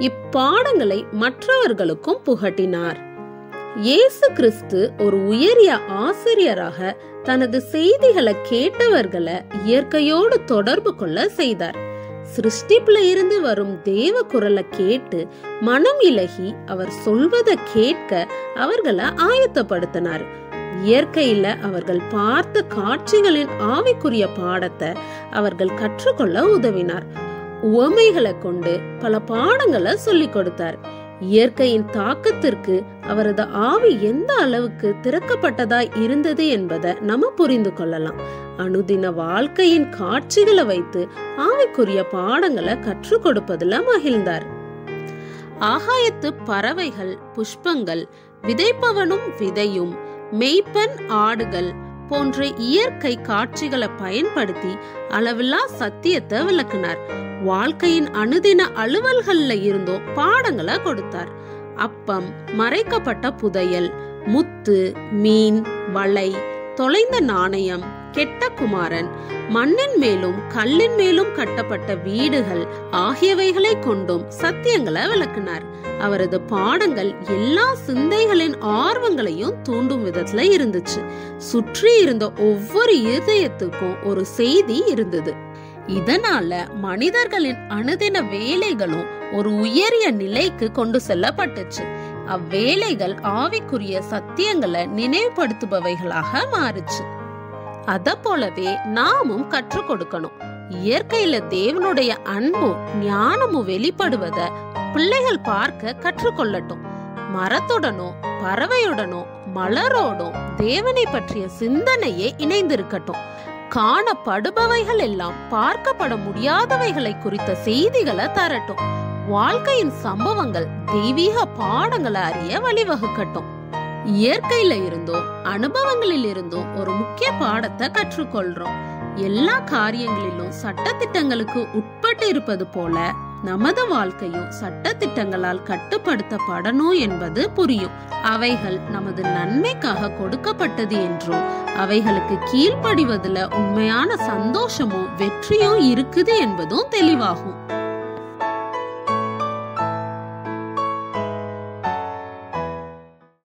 இப்பாடங்களை மற்றவர்களுக்கும் புகட்டினார். இயேசு கிறிஸ்து ஒரு உயரிய ஆசிரியராக தனது செய்திகளை கேட்டவர்களை இயற்கையோடு தொடர்பு கொள்ள செய்தார். சிருஷ்டிப்புல இருந்து வரும் தேவ குரலை கேட்டு மனம் இலகி அவர் சொல்வதை கேட்க அவர்களை ஆயத்தப்படுத்தினார். இயற்கையில அவர்கள் பார்த்த காட்சிகளின் ஆவிக்குரிய பாடத்தை அவர்கள் கற்றுக்கொள்ள உதவினார். உவமைகளை கொண்டு பல பாடங்களை சொல்லிக் கொடுத்தார். இயற்கையின் தாக்கத்திற்கு அவரது ஆவி எந்த அளவுக்கு திறக்கப்பட்டதாய் இருந்தது என்பதை நம்ம புரிந்து கொள்ளலாம். அனுதின வாழ்க்கையின் காட்சிகளை வைத்து ஆவிக்குரிய பாடங்களை கற்றுக் கொடுப்பதில் மகிழ்ந்தார். ஆகாயத்து பறவைகள், புஷ்பங்கள், விதைப்பவனும் விதையும், மெய்ப்பன் ஆடுகள் போன்ற இயற்கை காட்சிகளை பயன்படுத்தி அளவில்லா சத்தியத்தை விளக்கினார். வாழ்க்கையின் அனுதின அலுவல்கள்ல இருந்தோ பாடங்களை கொடுத்தார். அப்பம், மறைக்கப்பட்ட புதையல், முத்து, மீன், வளை, தொலைந்த நாணயம், கெட்ட குமாரன், மண்ணின் மேலும் கல்லின் மேலும் கட்டப்பட்ட வீடுகள் ஆகியவைகளை கொண்டும் சத்தியங்களை விளக்கினார். அவரது பாடங்கள் எல்லா சிந்தைகளின் ஆர்வங்களையும் தூண்டும் விதத்துல இருந்துச்சு. சுற்றி இருந்த ஒவ்வொரு இருதயத்துக்கும் ஒரு செய்தி இருந்தது. இதனால மனிதர்களின் அனுதின வேலைகளும் ஒரு உயரிய நிலைக்கு கொண்டு செல்லப்பட்டுச்சு. அவ்வேலைகள் ஆவிக்குரிய சத்தியங்களை நினைவுபடுத்துபவைகளாக மாறுச்சு. அத போலவே நாமும் கற்றுக் கொடுக்கணும். இயற்கையில தேவனுடைய அன்பும் ஞானமும் வெளிப்படுவத பிள்ளைகள் பார்க்க கற்றுக்கொள்ளட்டும். மரத்துடனோ பறவையுடனோ மலரோடும் தேவனை பற்றிய சிந்தனையே இணைந்திருக்கட்டும். காணப்படுபவைகள் எல்லாம் பார்க்கப்பட முடியாதவைகளை குறித்த செய்திகளை தரட்டும். வாழ்க்கையின் சம்பவங்கள் தெய்வீக பாடங்களை அறிய வழிவகுக்கட்டும். இயற்கையில இருந்தோ அனுபவங்களில் இருந்தோ ஒரு முக்கிய பாடத்தை கற்றுக்கொள்றோம். எல்லா காரியங்களிலும் சட்டதிட்டங்களுக்கு உட்பட்டு இருப்பது போல நமது வாழ்க்கையும் சட்டதிட்டங்களால் கட்டுப்படுத்தப்படணும் என்பது புரியும். அவைகள் நமது நன்மைக்காக கொடுக்கப்பட்டது என்றும் அவைகளுக்கு கீழ்ப்படிவதில் உண்மையான சந்தோஷமும் வெற்றியும் இருக்குது என்பதும் தெளிவாகும்.